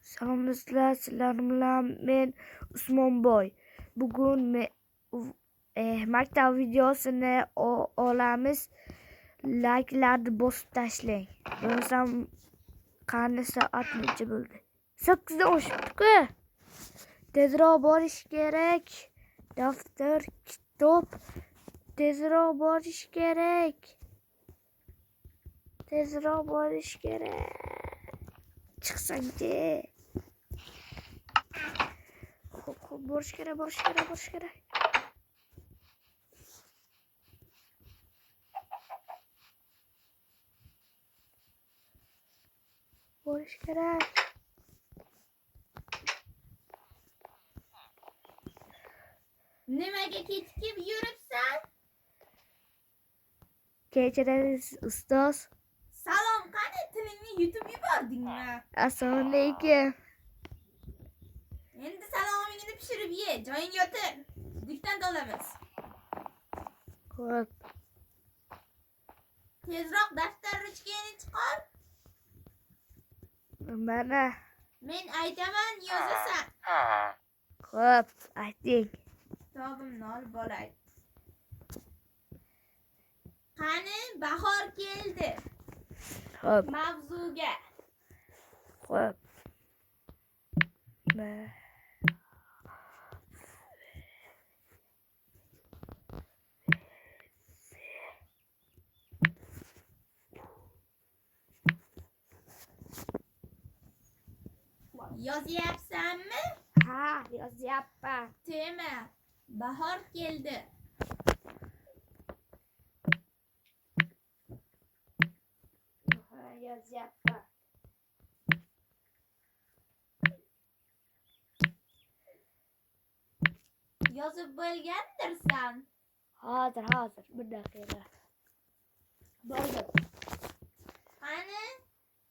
Salomlar, sizlar bilan men Usmonboy. Bugun maktab videosini olamiz. Like'larni bosib tashlang. Bo'lsam qani soat necha bo'ldi? 8 dan oshibdi-ku. Tezroq borish kerak. Daftar, kitob tezroq borish kerak. Chiqsang-chi. Borish kerak. Borish kerak. Nimaga kechikib yuribsan? Kechirasiz ustoz. Salom, qani tilingni yutib yubordingmi? Assalomu alaykum. Endi salomingni pishirib ye, joyingga o'tir. Diktant olamiz. Xo'p. Tezroq daftar ruchkani chiqar. Mana. Men aytaman, yozasan. Xo'p, ayting. Kitobimni olib olay. Qani bahor keldi. Xo'p. Mavzuga. Xo'p. Yozyapsanmi? Ha, yozyapman. Tema. Bahor keldi. Yozyapman. Yozib bo'lgandirsan. Hozir, bir daqiqa. Bo'ldi. Qani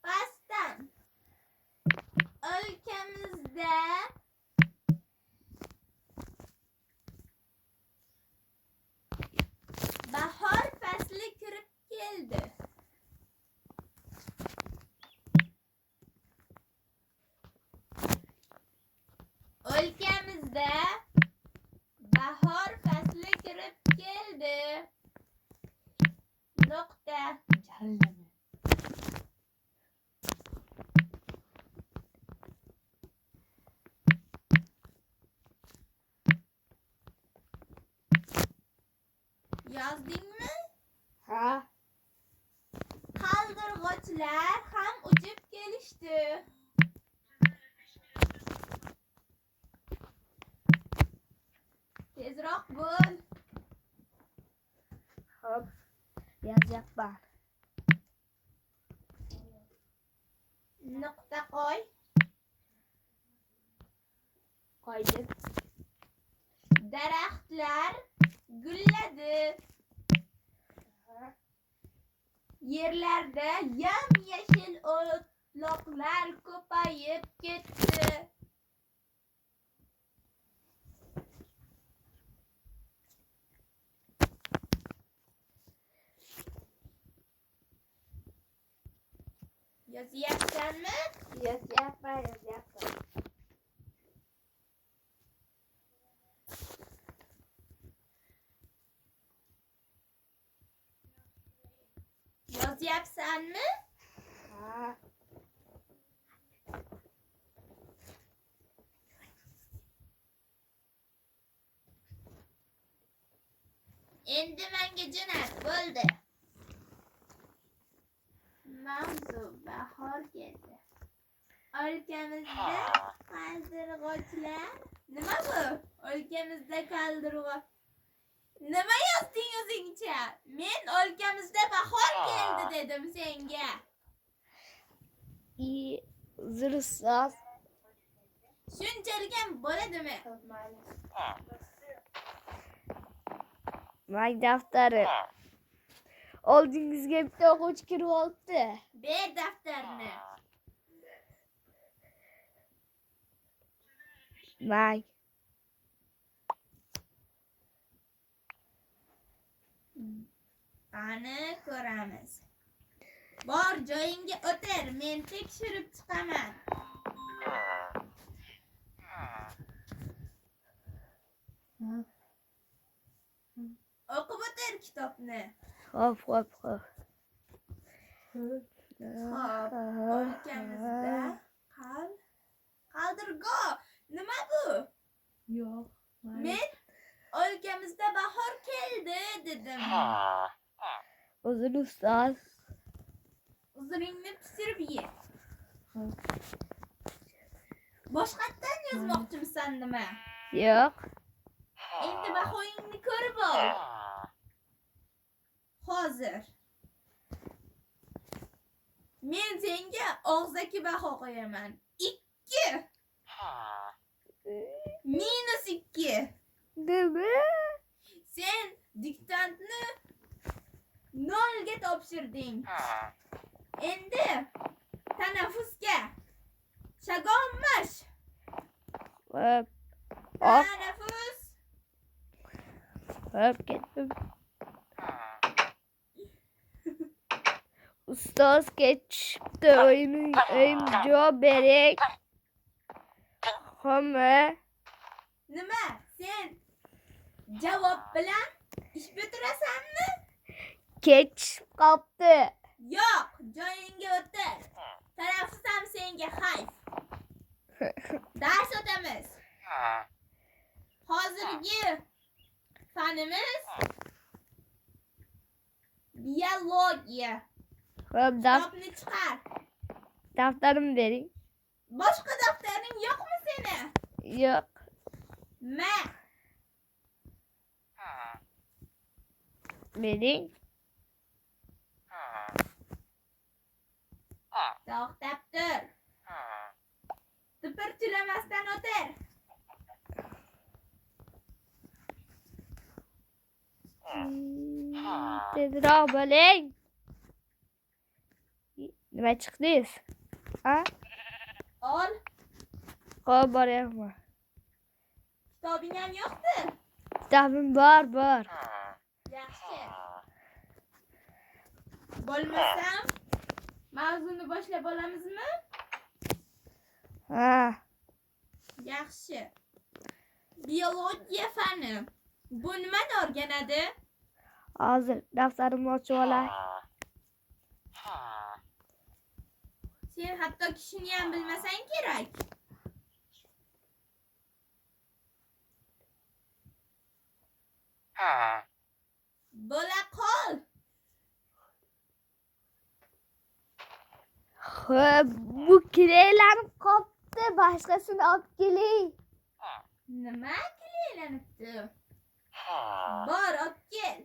pastdan. O'lkamizda bahor fasli kirib keldi. O'lkamizda bahor fasli kirib keldi. Nuqta. Yozdingmi? Ha. Qaldirg'ochlar ham uchib kelishdi. Tezroq bo'l. Hop. Yozyapman. Nuqta qo'y. Qo'ydim. Daraxtlar gulladi. Yerlarda yam-yashil o'tloqlar ko'payib ketdi. Yozyapsanmi? Yozyapman. Yozyapsanmi? Ha. Endi menga jo'nat, bo'ldi. Mavzu bahor keldi. O'lkamizda qaldirg'ochlar. Nima bu? O'lkamizda qaldirg'och. Nima yozding o'zingcha? Men o'lkamizda bahor keldi dedim senga. Uzr ustoz. Shunchalik ham bo'ladimi? Mak daftari. Oldingizga bitta o'quvchi kirib olibdi. Ber daftarni. Mak. Qani ko'ramiz. Bor joyingga o'tir, men Men tekshirib chiqaman. O'qib o'tir kitobni. Hop. Hop, o'lkamizda qaldirg'och. Nima bu? Yo'q. Men o'lkamizda bahor keldi dedim. Uzun ustoz. Uzuringni pishirib ye. Boshqatdan yozmoqchimisan nima? Yo'q. Endi bahoyingni ko'rib ol. Hozir. Men senga og'zaki baho qo'yaman. 2. -2. Nima? Sen diktantni 0 ga topshirding. Endi tanaffusga. Shagonmash. Hop. Tanaffus. Hop ketdim. Ustoz ketishibdi. O'yin javob bering. Hamma. Nima? Sen javob bilan ish bitirasanmi? Ketishib qolibdi. Yo'q, joyingga o'tir. Tanaffus ham senga xayf. Dars o'tamiz. Hozirgi fanimiz biologiya. Hop, Kitobni chiqar. daftarimni bering. Boshqa daftaring yo'qmi seni? Yo'q. Ma. Bering. To'xtab tur. Tipirchilamasdan o'tir. Tezroq bo'ling. Nima chiqdingiz? Ha? Ol. Hop, boryapman. Kitobing ham yo'qmi? Kitobim bor. Yaxshi. Bo'lmasam, mavzuni boshlab olamizmi? Ha. Yaxshi. Biologiya fani. Bu nimani o'rganadi? Hozir daftarimni ochib olay. Sen hatto kishini ham bilmasang kerak. Bo'la qol. Xo'p, bu kiraylanib qolibdi. Boshqasini olib keling. Nima kelaylanibdi? Bor, olib kel.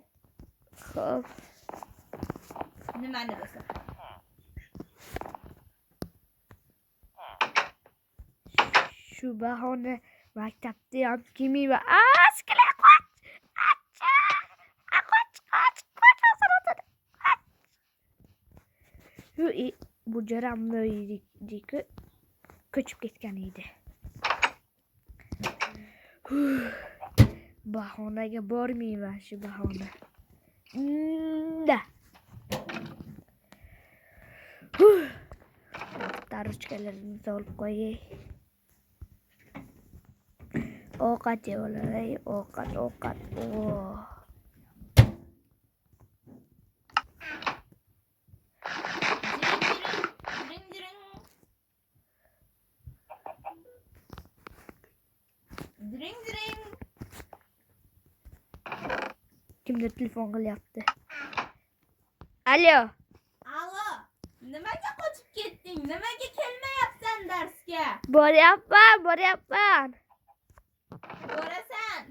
Xo'p. Nimani bo'lsa. Shu bahona maktabda ham kimiyman. Askilay qoch. Bu jaramni uydiku ko'chib ketgan edi. Bahonaga bormayman shu bahona. Da. Taruchkalarni olib qo'yay. Ovqat yeb olay. Ovqat. Diring. Kimdir telefon qilyapti. Alo. Alo. Nimaga qochib ketding? Nimaga kelmayapsan darsga? Boryapman. Borasan.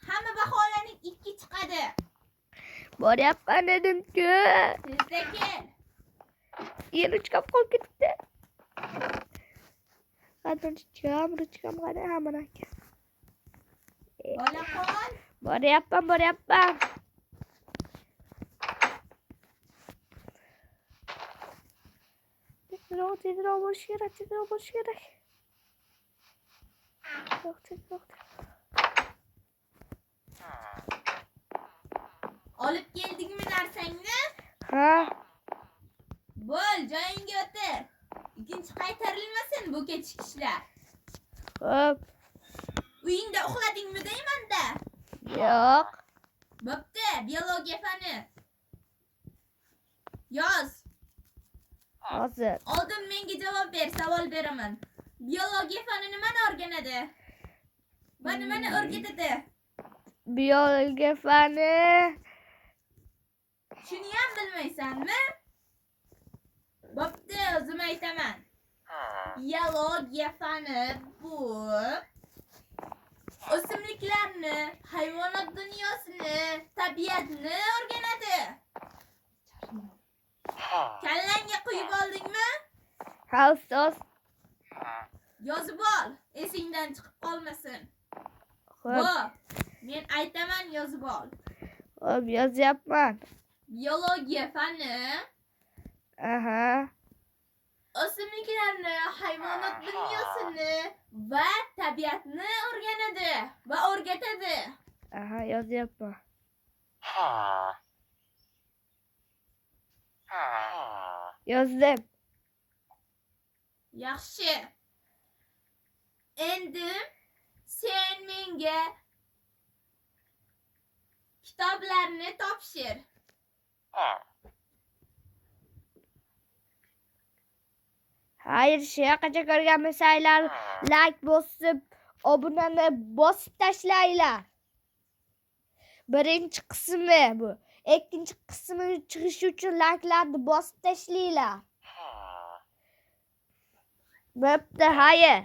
Hamma baholaring 2 chiqadi. Boryapman dedim-ku. Tezda kel. Ruchkam qolib ketibdi. Ruchkam qani hamma aka. Bo'la qol. Boryapman. Tezroq bo'lish kerak. Olib keldingmi narsangni? Ha. Bo'l, joyingga o'tir. Ikkinchi qaytarilmasin bu kechki ishlar. Xo'p. Uyingda uxladingmi deyman-da. Yo'q. Bo'pti, biologiya fani. Yoz. Hozir. Oldin menga javob ber, savol beraman. Biologiya fani nimani o'rganadi? Va nimani o'rgatadi? Biologiya fani. Shuni ham bilmaysanmi? Bo'pti, o'zim aytaman. Biologiya fani bu o'simliklarni, hayvonot dunyosini, tabiatni o'rganadi. Kallangga quyib oldingmi? Ha, ustoz. Yozib ol, esingdan chiqib qolmasin. Xo'p. Bu, men aytaman, yozib ol. Xo'p, yozyapman. Biologiya fani Aha. o'simliklarni, hayvonot dunyosini va tabiatni o'rganadi va o'rgatadi. Aha, yozyapman. Yozdim. Yaxshi. Endi sen menga kitoblarni topshir. Hayır, shunaqacha ko'rganmisanglar, like bosib, obunani bosib tashlanglar. Birinchi qismi bu. Ikkinchi qismi chiqishi uchun like'larni bosib tashlanglar. Bo'pti, hayır.